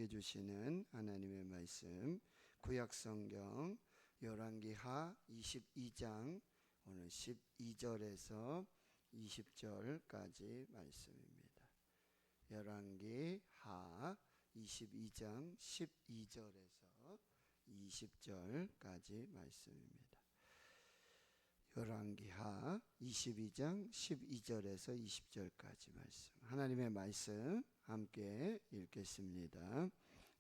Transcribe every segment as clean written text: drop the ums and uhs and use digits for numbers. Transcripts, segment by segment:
우리에게 주시는 하나님의 말씀, 구약성경 열왕기하 22장 오늘 12절에서 20절까지 말씀입니다. 열왕기하 22장 12절에서 20절까지 말씀입니다. 열왕기하 22장 12절에서 20절까지 말씀, 하나님의 말씀 함께 읽겠습니다.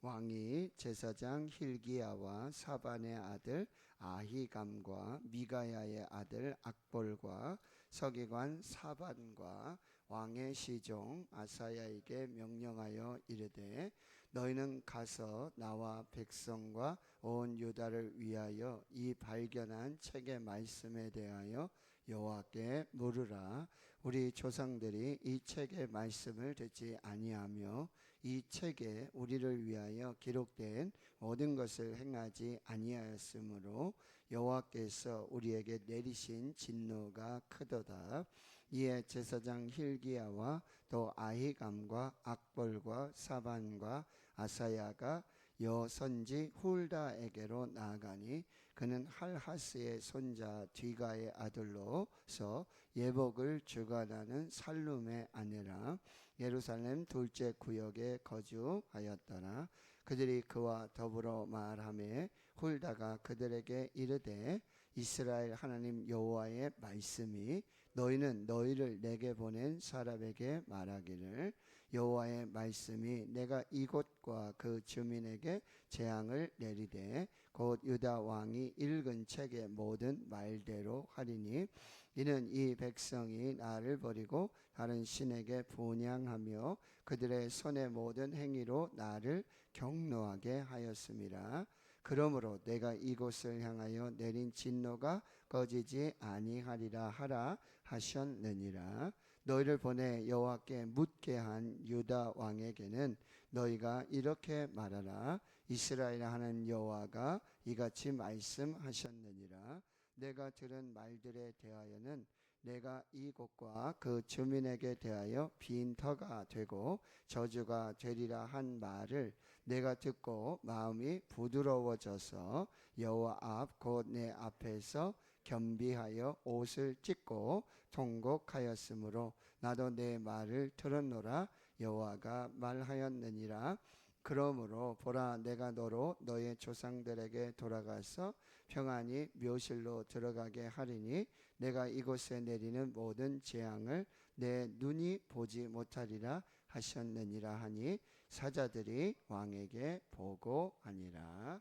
왕이 제사장 hil기야와 사반의 아들 아히감과 미가야의 아들 악볼과 서기관 사반과 왕의 시종 아사야에게 명령하여 이르되, 너희는 가서 나와 백성과 온 유다를 위하여 이 발견한 책의 말씀에 대하여 여호와께 물으라. 우리 조상들이 이 책의 말씀을 듣지 아니하며 이 책에 우리를 위하여 기록된 모든 것을 행하지 아니하였으므로 여호와께서 우리에게 내리신 진노가 크도다. 이에 제사장 hil기야와 또 아히감과 악볼과 사반과 아사야가 여선지 훌다에게로 나아가니, 그는 할하스의 손자 뒤가의 아들로서 예복을 주관하는 살룸의 아내라 예루살렘 둘째 구역에 거주하였더라. 그들이 그와 더불어 말하매 훌다가 그들에게 이르되, 이스라엘 하나님 여호와의 말씀이 너희는 너희를 내게 보낸 사람에게 말하기를, 여호와의 말씀이 내가 이곳과 그 주민에게 재앙을 내리되 곧 유다 왕이 읽은 책의 모든 말대로 하리니, 이는 이 백성이 나를 버리고 다른 신에게 분향하며 그들의 손의 모든 행위로 나를 경노하게 하였음이라. 그러므로 내가 이곳을 향하여 내린 진노가 꺼지지 아니하리라 하라 하셨느니라. 너희를 보내 여호와께 묻게 한 유다 왕에게는 너희가 이렇게 말하라. 이스라엘 하나님 여호와가 이같이 말씀하셨느니라. 내가 들은 말들에 대하여는 내가 이곳과 그 주민에게 대하여 빈터가 되고 저주가 되리라 한 말을 내가 듣고 마음이 부드러워져서 여호와 앞 곧 내 앞에서 겸비하여 옷을 찢고 통곡하였으므로 나도 내 말을 들었노라. 여호와가 말하였느니라. 그러므로 보라, 내가 너로 너의 조상들에게 돌아가서 평안히 묘실로 들어가게 하리니, 내가 이곳에 내리는 모든 재앙을 내 눈이 보지 못하리라 하셨느니라 하니, 사자들이 왕에게 보고하니라.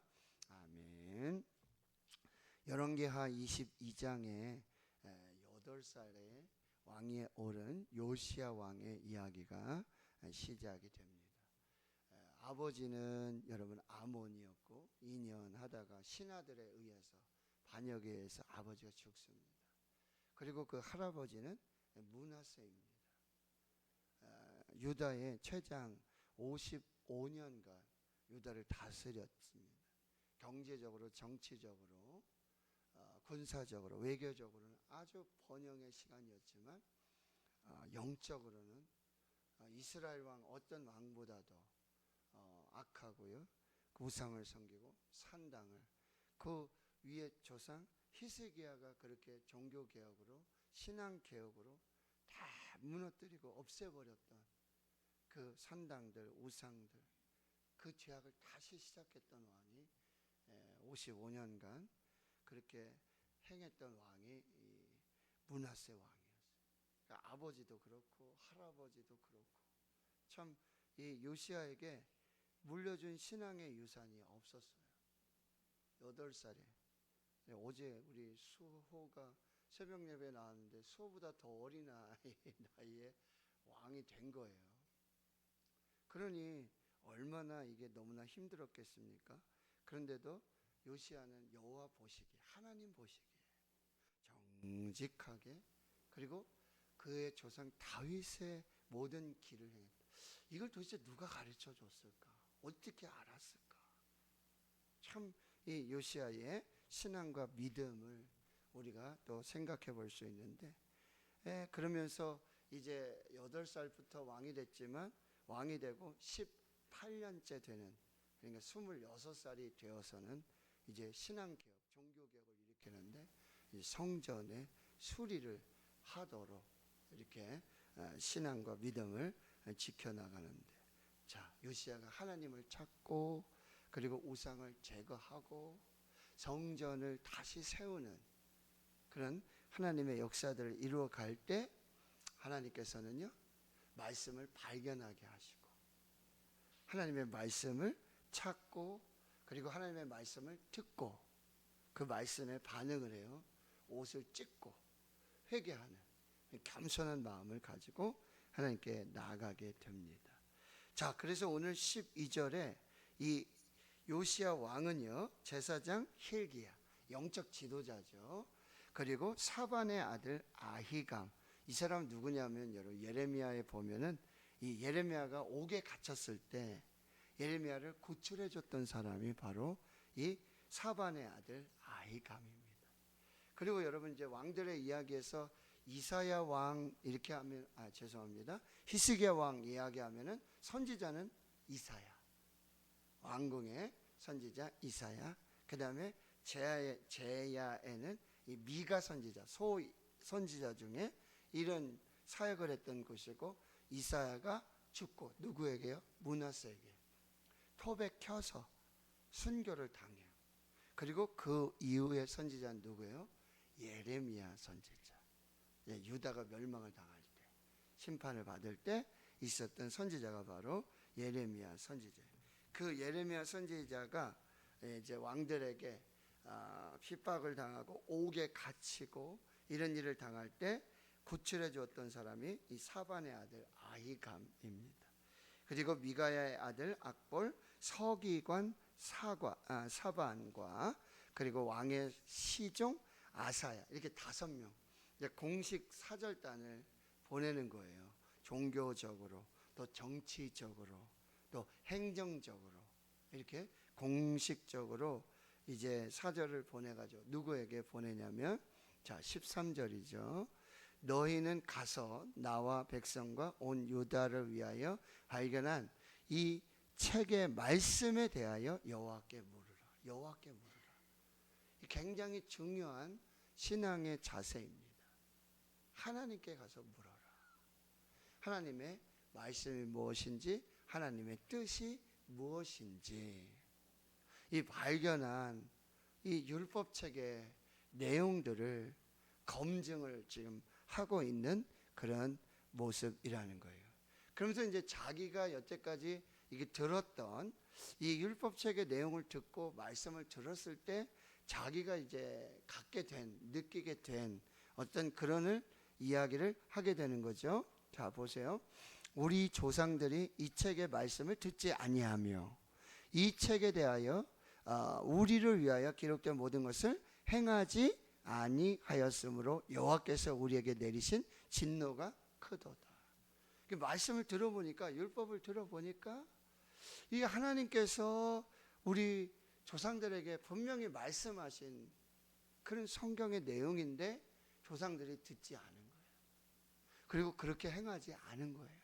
아멘. 열왕기하 22장에 8살에 왕위에 오른 요시야 왕의 이야기가 시작이 됩니다. 아버지는 여러분 아몬이었고 2년 하다가 신하들에 의해서 반역에 의해서 아버지가 죽습니다. 그리고 그 할아버지는 므낫세입니다. 유다의 최장 55년간 유다를 다스렸습니다. 경제적으로, 정치적으로, 군사적으로, 외교적으로는 아주 번영의 시간이었지만 영적으로는 이스라엘 왕 어떤 왕보다도 악하고요, 우상을 섬기고 산당을, 그 위에 조상 히스기야가 그렇게 종교개혁으로 신앙개혁으로 다 무너뜨리고 없애버렸던 그 산당들, 우상들, 그 죄악을 다시 시작했던 왕이 55년간 그렇게 행했던 왕이 므낫세 왕이었어요. 그러니까 아버지도 그렇고 할아버지도 그렇고 참 이 요시야에게 물려준 신앙의 유산이 없었어요. 8살에 어제 우리 수호가 새벽 예배 나왔는데 수호보다 더 어린 나이에 왕이 된 거예요. 그러니 얼마나 이게 너무나 힘들었겠습니까? 그런데도 요시야는 여호와 보시기에, 하나님 보시기에 정직하게, 그리고 그의 조상 다윗의 모든 길을 행했다. 이걸 도대체 누가 가르쳐 줬을까? 어떻게 알았을까? 참 이 요시야의 신앙과 믿음을 우리가 또 생각해 볼 수 있는데, 그러면서 이제 8살부터 왕이 됐지만 왕이 되고 8년째 되는, 그러니까 26살이 되어서는 이제 신앙개혁, 종교개혁을 일으키는데 이 성전의 수리를 하도록 이렇게 신앙과 믿음을 지켜나가는데, 자, 요시야가 하나님을 찾고 그리고 우상을 제거하고 성전을 다시 세우는 그런 하나님의 역사들을 이루어갈 때 하나님께서는요, 말씀을 발견하게 하시고 하나님의 말씀을 찾고 그리고 하나님의 말씀을 듣고 그 말씀에 반응을 해요. 옷을 찢고 회개하는 겸손한 마음을 가지고 하나님께 나아가게 됩니다. 자, 그래서 오늘 12절에 이 요시야 왕은요, 제사장 힐기야, 영적 지도자죠. 그리고 사반의 아들 아히감, 이 사람 누구냐면 여러분 예레미야에 보면은 이 예레미야가 옥에 갇혔을 때 예레미야를 구출해 줬던 사람이 바로 이 사반의 아들 아히감입니다. 그리고 여러분 이제 왕들의 이야기에서 이사야 왕 이렇게 하면 죄송합니다. 히스기야 왕 이야기하면은 선지자는 이사야, 왕궁의 선지자 이사야. 그 다음에 제야에는 이 미가 선지자, 소 선지자 중에 이런 사역을 했던 곳이고, 이사야가 죽고 누구에게요? 므낫세에게 톱에 켜서 순교를 당해요. 그리고 그 이후의 선지자는 누구예요? 예레미야 선지자. 유다가 멸망을 당할 때, 심판을 받을 때 있었던 선지자가 바로 예레미야 선지자예요. 그 예레미야 선지자가 이제 왕들에게 핍박을 당하고 옥에 갇히고 이런 일을 당할 때 구출해 주었던 사람이 이 사반의 아들 아히감입니다. 그리고 미가야의 아들 악볼, 서기관 사반과 그리고 왕의 시종 아사야, 이렇게 5명 공식 사절단을 보내는 거예요. 종교적으로 또 정치적으로 또 행정적으로 이렇게 공식적으로 이제 사절을 보내가지고 누구에게 보내냐면, 자 13절이죠. 너희는 가서 나와 백성과 온 유다를 위하여 발견한 이 책의 말씀에 대하여 여호와께 물으라. 여호와께 물으라. 굉장히 중요한 신앙의 자세입니다. 하나님께 가서 물어라. 하나님의 말씀이 무엇인지, 하나님의 뜻이 무엇인지, 이 발견한 이 율법책의 내용들을 검증을 지금 하고 있는 그런 모습이라는 거예요. 그러면서 이제 자기가 여태까지 이게 들었던 이 율법책의 내용을 듣고 말씀을 들었을 때 자기가 이제 갖게 된, 느끼게 된 어떤 그런 이야기를 하게 되는 거죠. 자 보세요. 우리 조상들이 이 책의 말씀을 듣지 아니하며 이 책에 대하여 우리를 위하여 기록된 모든 것을 행하지 아니하였으므로 여호와께서 우리에게 내리신 진노가 크도다. 말씀을 들어보니까, 율법을 들어보니까 이 하나님께서 우리 조상들에게 분명히 말씀하신 그런 성경의 내용인데 조상들이 듣지 않은 거예요. 그리고 그렇게 행하지 않은 거예요.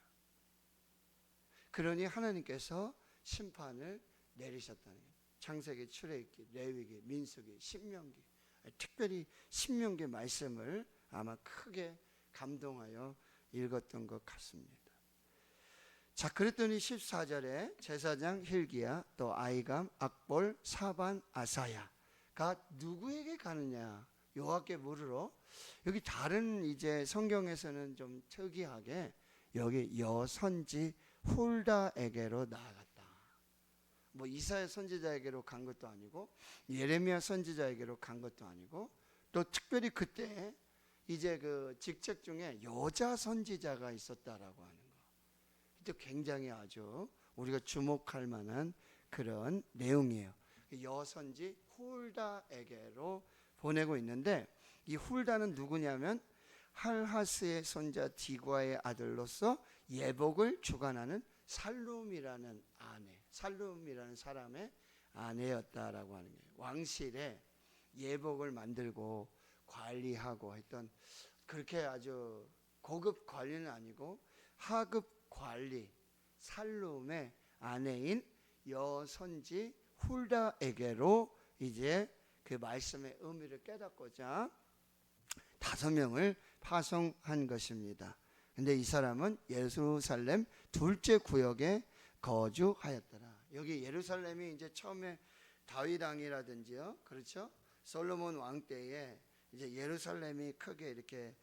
그러니 하나님께서 심판을 내리셨다는 거예요. 창세기, 출애굽기, 레위기, 민수기, 신명기, 특별히 신명기 말씀을 아마 크게 감동하여 읽었던 것 같습니다. 자, 그랬더니 14절에 제사장 힐기야, 또 아히감, 악볼, 사반, 아사야가 누구에게 가느냐? 여호와께 물으러. 여기 다른 이제 성경에서는 좀 특이하게 여기 여선지 훌다에게로 나아갔다. 뭐 이사야 선지자에게로 간 것도 아니고 예레미야 선지자에게로 간 것도 아니고, 또 특별히 그때 이제 그 직책 중에 여자 선지자가 있었다라고 하는 거. 또 굉장히 아주 우리가 주목할 만한 그런 내용이에요. 여선지 훌다에게로 보내고 있는데, 이 훌다는 누구냐면 할하스의 손자 디과의 아들로서 예복을 주관하는 살룸이라는 아내, 살룸이라는 사람의 아내였다라고 하는 거예요. 왕실에 예복을 만들고 관리하고 했던, 그렇게 아주 고급 관리는 아니고 하급 관리, 살룸의 아내인 여선지 훌다에게로 이제 그 말씀의 의미를 깨닫고자 5명을 파송한 것입니다. 근데 이 사람은 예루살렘 둘째 구역에 거주하였더라. 여기 예루살렘이 이제 처음에 다윗 왕이라든지요, 그렇죠? 솔로몬 왕 때에 이제 예루살렘이 크게 이렇게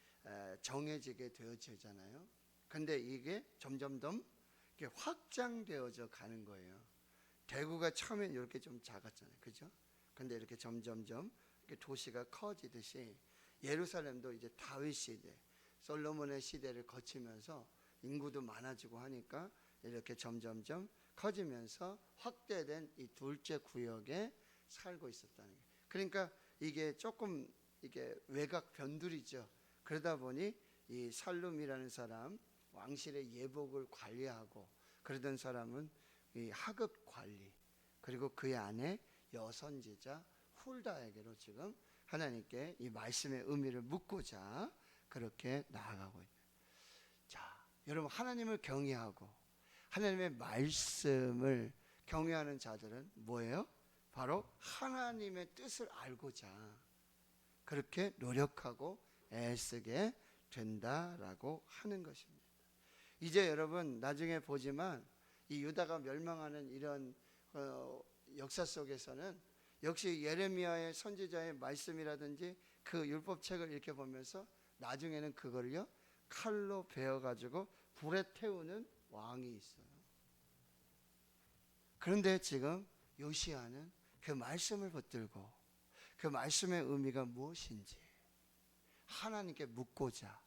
정해지게 되어지잖아요. 근데 이게 점점점 이렇게 확장되어져 가는 거예요. 대구가 처음엔 이렇게 좀 작았잖아요, 그죠? 근데 이렇게 점점점 이렇게 도시가 커지듯이 예루살렘도 이제 다윗 시대, 솔로몬의 시대를 거치면서 인구도 많아지고 하니까 이렇게 점점점 커지면서 확대된 이 둘째 구역에 살고 있었다는 거예요. 그러니까 이게 조금 이게 외곽 변두리죠. 그러다 보니 이 살룸이라는 사람, 왕실의 예복을 관리하고 그러던 사람은 이 하급 관리, 그리고 그의 아내 여선지자 훌다에게로 지금 하나님께 이 말씀의 의미를 묻고자 그렇게 나아가고 있다. 자, 여러분, 하나님을 경외하고 하나님의 말씀을 경외하는 자들은 뭐예요? 바로 하나님의 뜻을 알고자 그렇게 노력하고 애쓰게 된다라고 하는 것입니다. 이제 여러분, 나중에 보지만 이 유다가 멸망하는 이런 역사 속에서는 역시 예레미야의 선지자의 말씀이라든지 그 율법책을 이렇게 보면서 나중에는 그걸요 칼로 베어가지고 불에 태우는 왕이 있어요. 그런데 지금 요시야는 그 말씀을 붙들고 그 말씀의 의미가 무엇인지 하나님께 묻고자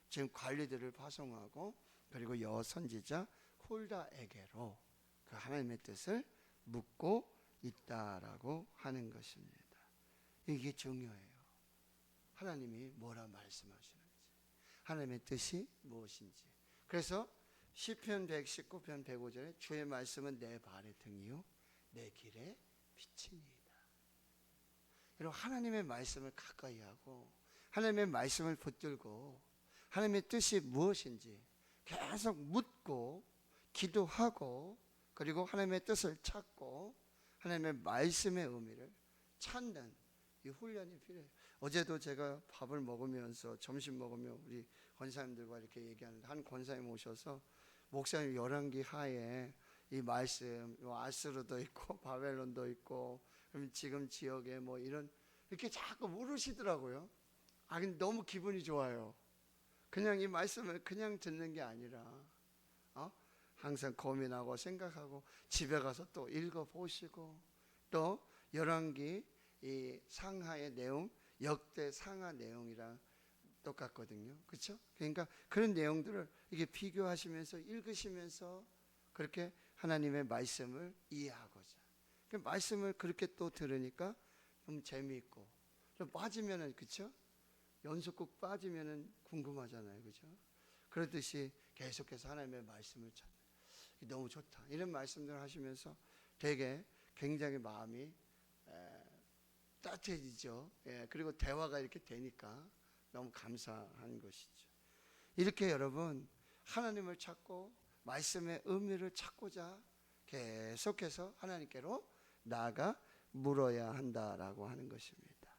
지금 관리들을 파송하고 그리고 여선지자 훌다에게로 그 하나님의 뜻을 묻고 있다라고 하는 것입니다. 이게 중요해요. 하나님이 뭐라 말씀하시는지, 하나님의 뜻이 무엇인지. 그래서 시편 119편 105절에 주의 말씀은 내 발의 등이요 내 길의 빛이니이다. 여러분, 하나님의 말씀을 가까이 하고 하나님의 말씀을 붙들고 하나님의 뜻이 무엇인지 계속 묻고 기도하고 그리고 하나님의 뜻을 찾고 하나님의 말씀의 의미를 찾는 이 훈련이 필요해요. 어제도 제가 밥을 먹으면서 점심 먹으며 우리 권사님들과 이렇게 얘기하는데 한 권사님 오셔서 목사님 열왕기 하에 이 말씀 아스르도 있고 바벨론도 있고 그럼 지금 지역에 뭐 이런 이렇게 자꾸 물으시더라고요. 근데 너무 기분이 좋아요. 그냥 이 말씀을 그냥 듣는 게 아니라 항상 고민하고 생각하고 집에 가서 또 읽어보시고 또 열왕기 이 상하의 내용 역대 상하 내용이랑 똑같거든요. 그렇죠? 그러니까 그런 내용들을 이게 비교하시면서 읽으시면서 그렇게 하나님의 말씀을 이해하고자 그 말씀을 그렇게 또 들으니까 너무 재미있고 빠지면은 그렇죠? 연속곡 빠지면은 궁금하잖아요. 그렇죠? 그렇듯이 계속해서 하나님의 말씀을 찾는 너무 좋다. 이런 말씀들을 하시면서 되게 굉장히 마음이 따뜻해지죠. 그리고 대화가 이렇게 되니까 너무 감사한 것이죠. 이렇게 여러분 하나님을 찾고 말씀의 의미를 찾고자 계속해서 하나님께로 나아가 물어야 한다라고 하는 것입니다.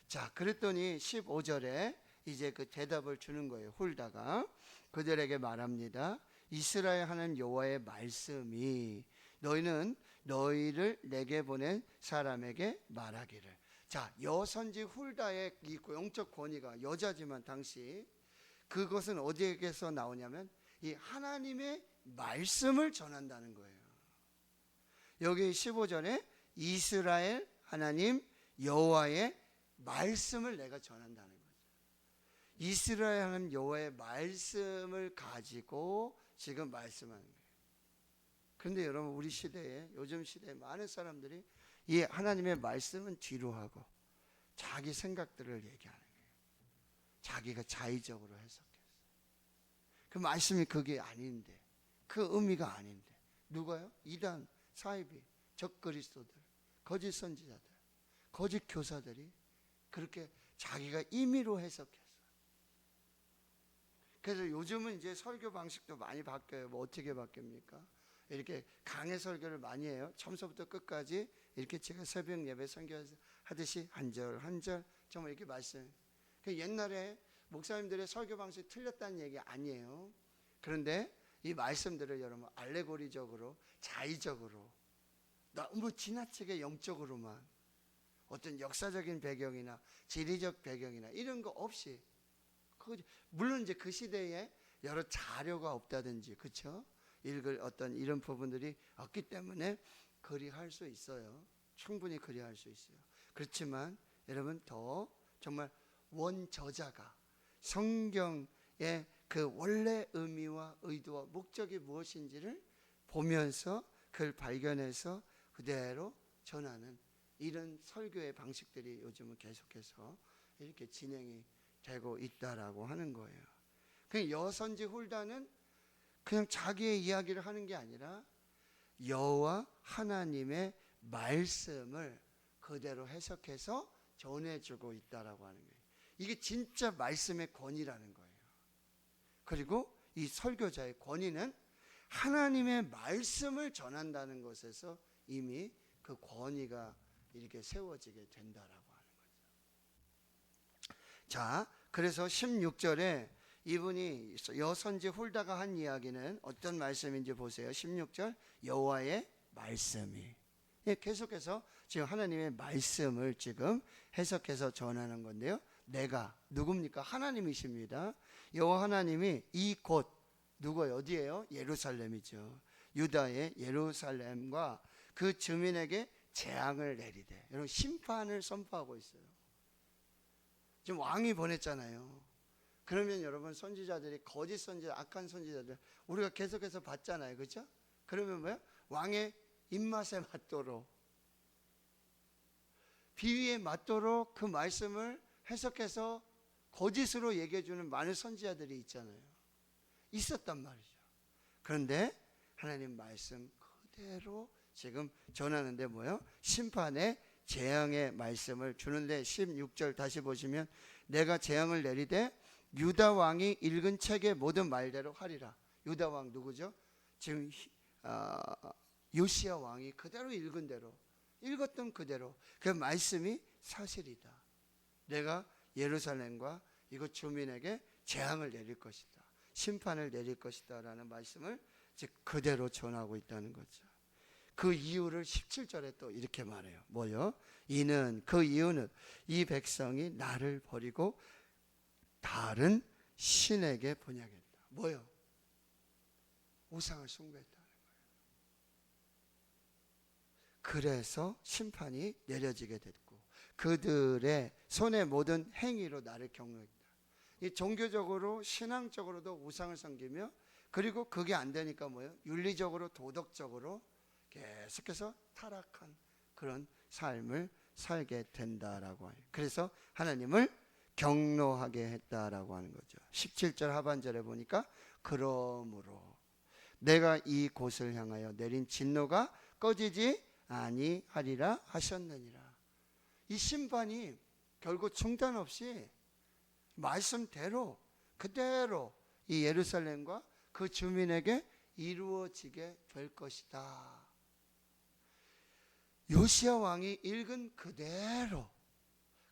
자, 그랬더니 15절에 이제 그 대답을 주는 거예요. 훌다가 그들에게 말합니다. 이스라엘 하나님 여호와의 말씀이 너희는 너희를 내게 보낸 사람에게 말하기를. 자, 여선지 훌다의 이 영적 권위가 여자지만 당시 그것은 어디에서 나오냐면 이 하나님의 말씀을 전한다는 거예요. 여기 15절에 이스라엘 하나님 여호와의 말씀을 내가 전한다는 거죠. 이스라엘 하나님 여호와의 말씀을 가지고 지금 말씀하는 거예요. 그런데 여러분 우리 시대에 요즘 시대에 많은 사람들이 이 하나님의 말씀은 뒤로 하고 자기 생각들을 얘기하는 거예요. 자기가 자의적으로 해석해서 그 말씀이 그게 아닌데 그 의미가 아닌데 누가요? 이단, 사이비, 적그리스도들, 거짓 선지자들, 거짓 교사들이 그렇게 자기가 임의로 해석해서 그래서 요즘은 이제 설교 방식도 많이 바뀌어요. 뭐 어떻게 바뀝니까? 이렇게 강해 설교를 많이 해요. 처음부터 끝까지 이렇게 제가 새벽 예배 선교하듯이 한 절 한 절 정말 이렇게 말씀. 옛날에 목사님들의 설교 방식이 틀렸다는 얘기 아니에요. 그런데 이 말씀들을 여러분 알레고리적으로, 자의적으로, 너무 지나치게 영적으로만, 어떤 역사적인 배경이나 지리적 배경이나 이런 거 없이, 물론 이제 그 시대에 여러 자료가 없다든지, 그렇죠? 읽을 어떤 이런 부분들이 없기 때문에 그리할 수 있어요. 충분히 그리할 수 있어요. 그렇지만 여러분 더 정말 원저자가 성경의 그 원래 의미와 의도와 목적이 무엇인지를 보면서 그걸 발견해서 그대로 전하는 이런 설교의 방식들이 요즘은 계속해서 이렇게 진행이 되고 있다라고 하는 거예요. 그 여선지 훌다는 그냥 자기의 이야기를 하는 게 아니라 여호와 하나님의 말씀을 그대로 해석해서 전해주고 있다라고 하는 거예요. 이게 진짜 말씀의 권위라는 거예요. 그리고 이 설교자의 권위는 하나님의 말씀을 전한다는 것에서 이미 그 권위가 이렇게 세워지게 된다라고 하는 거죠. 자, 그래서 16절에 이분이 여선지 훌다가 한 이야기는 어떤 말씀인지 보세요. 16절 여호와의 말씀이, 계속해서 지금 하나님의 말씀을 지금 해석해서 전하는 건데요. 내가 누굽니까? 하나님이십니다. 여호와 하나님이 이 곳, 누가 어디예요? 예루살렘이죠. 유다의 예루살렘과 그 주민에게 재앙을 내리되, 여러분 심판을 선포하고 있어요. 지금 왕이 보냈잖아요. 그러면 여러분 선지자들이, 거짓 선지자, 악한 선지자들 우리가 계속해서 봤잖아요. 그렇죠? 그러면 뭐예요? 왕의 입맛에 맞도록, 비위에 맞도록 그 말씀을 해석해서 거짓으로 얘기해주는 많은 선지자들이 있잖아요. 있었단 말이죠. 그런데 하나님 말씀 그대로 지금 전하는데 뭐예요? 심판의 재앙의 말씀을 주는데 16절 다시 보시면 내가 재앙을 내리되 유다 왕이 읽은 책의 모든 말대로 하리라. 유다 왕 누구죠? 지금 요시야 왕이 그대로 읽은 대로, 읽었던 그대로 그 말씀이 사실이다. 내가 예루살렘과 이곳 주민에게 재앙을 내릴 것이다, 심판을 내릴 것이다 라는 말씀을 즉 그대로 전하고 있다는 거죠. 그 이유를 17절에 또 이렇게 말해요. 뭐요? 그 이유는 이 백성이 나를 버리고 다른 신에게 번영했다. 뭐요? 우상을 숭배했다는 거예요. 그래서 심판이 내려지게 됐고 그들의 손의 모든 행위로 나를 경노했다. 이 종교적으로 신앙적으로도 우상을 섬기며, 그리고 그게 안 되니까 뭐예요? 윤리적으로 도덕적으로 계속해서 타락한 그런 삶을 살게 된다라고 해요. 그래서 하나님을 경노하게 했다라고 하는 거죠. 17절 하반절에 보니까 그러므로 내가 이 곳을 향하여 내린 진노가 꺼지지 아니하리라 하셨느니라. 이 심판이 결국 중단 없이 말씀대로 그대로 이 예루살렘과 그 주민에게 이루어지게 될 것이다. 요시야 왕이 읽은 그대로,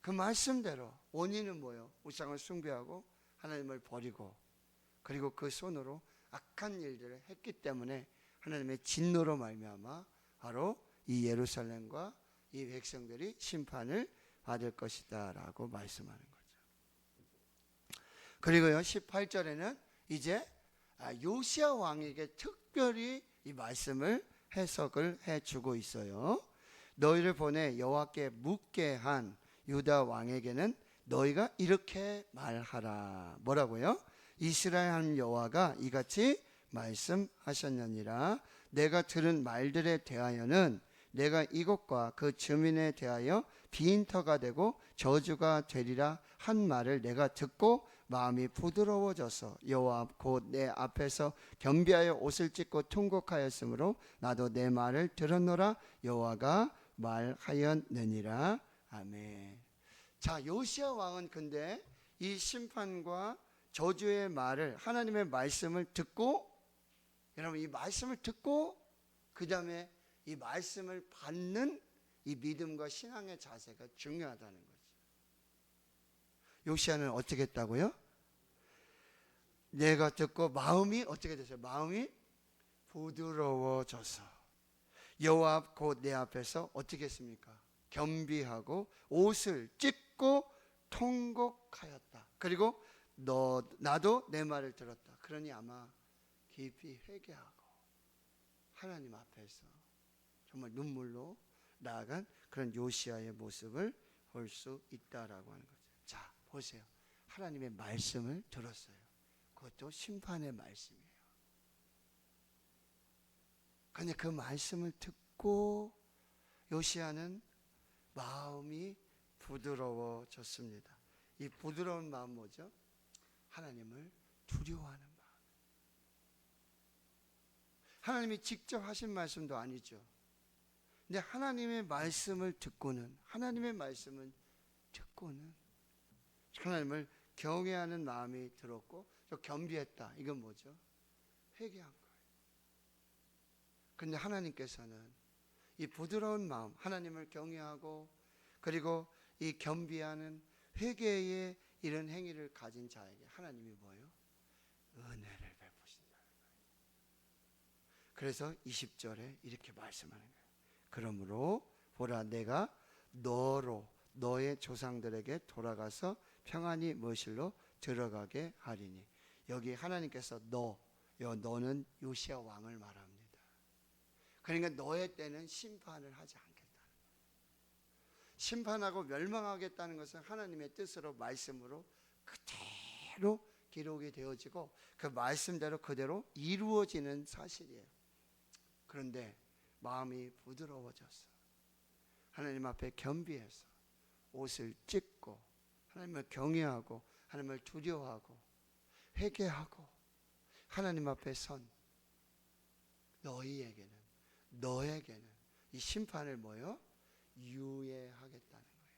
그 말씀대로, 원인은 뭐예요? 우상을 숭배하고 하나님을 버리고, 그리고 그 손으로 악한 일들을 했기 때문에 하나님의 진노로 말미암아 바로 이 예루살렘과 이 백성들이 심판을 받을 것이다 라고 말씀하는 거죠. 그리고요 18절에는 이제 요시야 왕에게 특별히 이 말씀을 해석을 해주고 있어요. 너희를 보내 여호와께 묻게 한 유다 왕에게는 너희가 이렇게 말하라. 뭐라고요? 이스라엘 하나님 여호와가 이같이 말씀하셨느니라. 내가 들은 말들에 대하여는 내가 이곳과 그 주민에 대하여 비인터가 되고 저주가 되리라 한 말을 내가 듣고 마음이 부드러워져서 여호와 곧 내 앞에서 겸비하여 옷을 찢고 통곡하였으므로 나도 내 말을 들었노라. 여호와가 말하였느니라. 아멘. 자, 요시야 왕은 근데 이 심판과 저주의 말을, 하나님의 말씀을 듣고, 여러분 이 말씀을 듣고 그 다음에 이 말씀을 받는 이 믿음과 신앙의 자세가 중요하다는 거죠. 요시야는 어떻게 했다고요? 내가 듣고 마음이 어떻게 됐어요? 마음이 부드러워져서 여호와 앞 곧 내 앞에서 어떻게 했습니까? 겸비하고 옷을 찢고 통곡하였다. 그리고 나도 내 말을 들었다. 그러니 아마 깊이 회개하고 하나님 앞에서 정말 눈물로 나아간 그런 요시야의 모습을 볼 수 있다라고 하는 거죠. 자, 보세요. 하나님의 말씀을 들었어요. 그것도 심판의 말씀이에요. 그런데 그 말씀을 듣고 요시야는 마음이 부드러워졌습니다. 이 부드러운 마음 뭐죠? 하나님을 두려워하는 마음. 하나님이 직접 하신 말씀도 아니죠. 근데 하나님의 말씀을 듣고는, 하나님의 말씀을 듣고는 하나님을 경외하는 마음이 들었고 또 겸비했다. 이건 뭐죠? 회개한 거예요. 그런데 하나님께서는 이 부드러운 마음, 하나님을 경외하고 그리고 이 겸비하는 회개의 이런 행위를 가진 자에게 하나님이 뭐예요? 은혜를 베푸신다는 거예요. 그래서 20절에 이렇게 말씀하는 거예요. 그러므로 보라, 내가 너의 조상들에게 돌아가서 평안히 머실로 들어가게 하리니. 여기 하나님께서 너는 요시야 왕을 말합니다. 그러니까 너의 때는 심판을 하지 않겠다는 거예요. 심판하고 멸망하겠다는 것은 하나님의 뜻으로 말씀으로 그대로 기록이 되어지고 그 말씀대로 그대로 이루어지는 사실이에요. 그런데 마음이 부드러워졌어. 하나님 앞에 겸비해서 옷을 찢고 하나님을 경외하고 하나님을 두려워하고 회개하고 하나님 앞에 선 너에게는 이 심판을 뭐요? 유예하겠다는 거예요.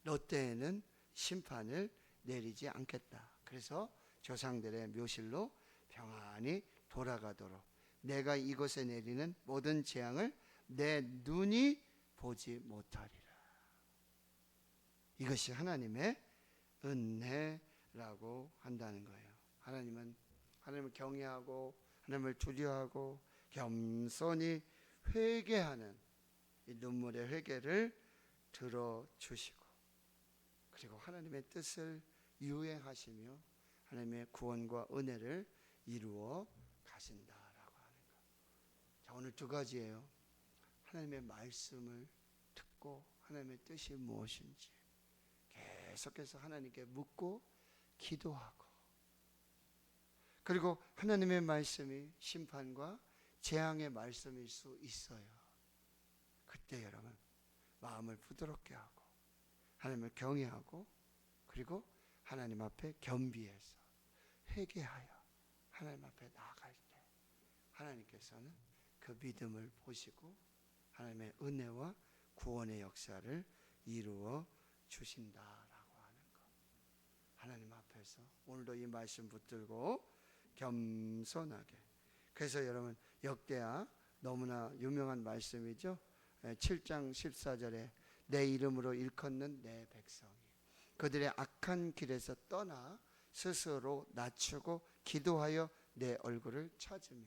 너 때에는 심판을 내리지 않겠다. 그래서 조상들의 묘실로 평안히 돌아가도록 내가 이곳에 내리는 모든 재앙을 내 눈이 보지 못하리라. 이것이 하나님의 은혜라고 한다는 거예요. 하나님은 하나님을 경외하고 하나님을 두려워하고 겸손히 회개하는 이 눈물의 회개를 들어주시고 그리고 하나님의 뜻을 유행하시며 하나님의 구원과 은혜를 이루어 가신다라고 하는 것. 자, 오늘 두 가지예요. 하나님의 말씀을 듣고 하나님의 뜻이 무엇인지 계속해서 하나님께 묻고 기도하고 그리고 하나님의 말씀이 심판과 재앙의 말씀일 수 있어요. 그때 여러분 마음을 부드럽게 하고 하나님을 경외하고 그리고 하나님 앞에 겸비해서 회개하여 하나님 앞에 나아갈 때 하나님께서는 그 믿음을 보시고 하나님의 은혜와 구원의 역사를 이루어 주신다라고 하는 것. 하나님 앞에서 오늘도 이 말씀 붙들고 겸손하게. 그래서 여러분 역대하 너무나 유명한 말씀이죠. 7장 14절에 내 이름으로 일컫는 내 백성이 그들의 악한 길에서 떠나 스스로 낮추고 기도하여 내 얼굴을 찾으며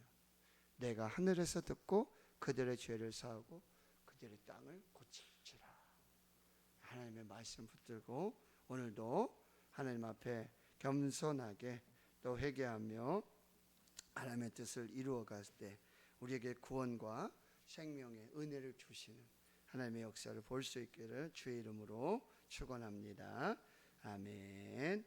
내가 하늘에서 듣고 그들의 죄를 사하고 그들의 땅을 고칠지라. 하나님의 말씀 붙들고 오늘도 하나님 앞에 겸손하게 또 회개하며 하나님의 뜻을 이루어갈 때 우리에게 구원과 생명의 은혜를 주시는 하나님의 역사를 볼 수 있기를 주의 이름으로 축원합니다. 아멘.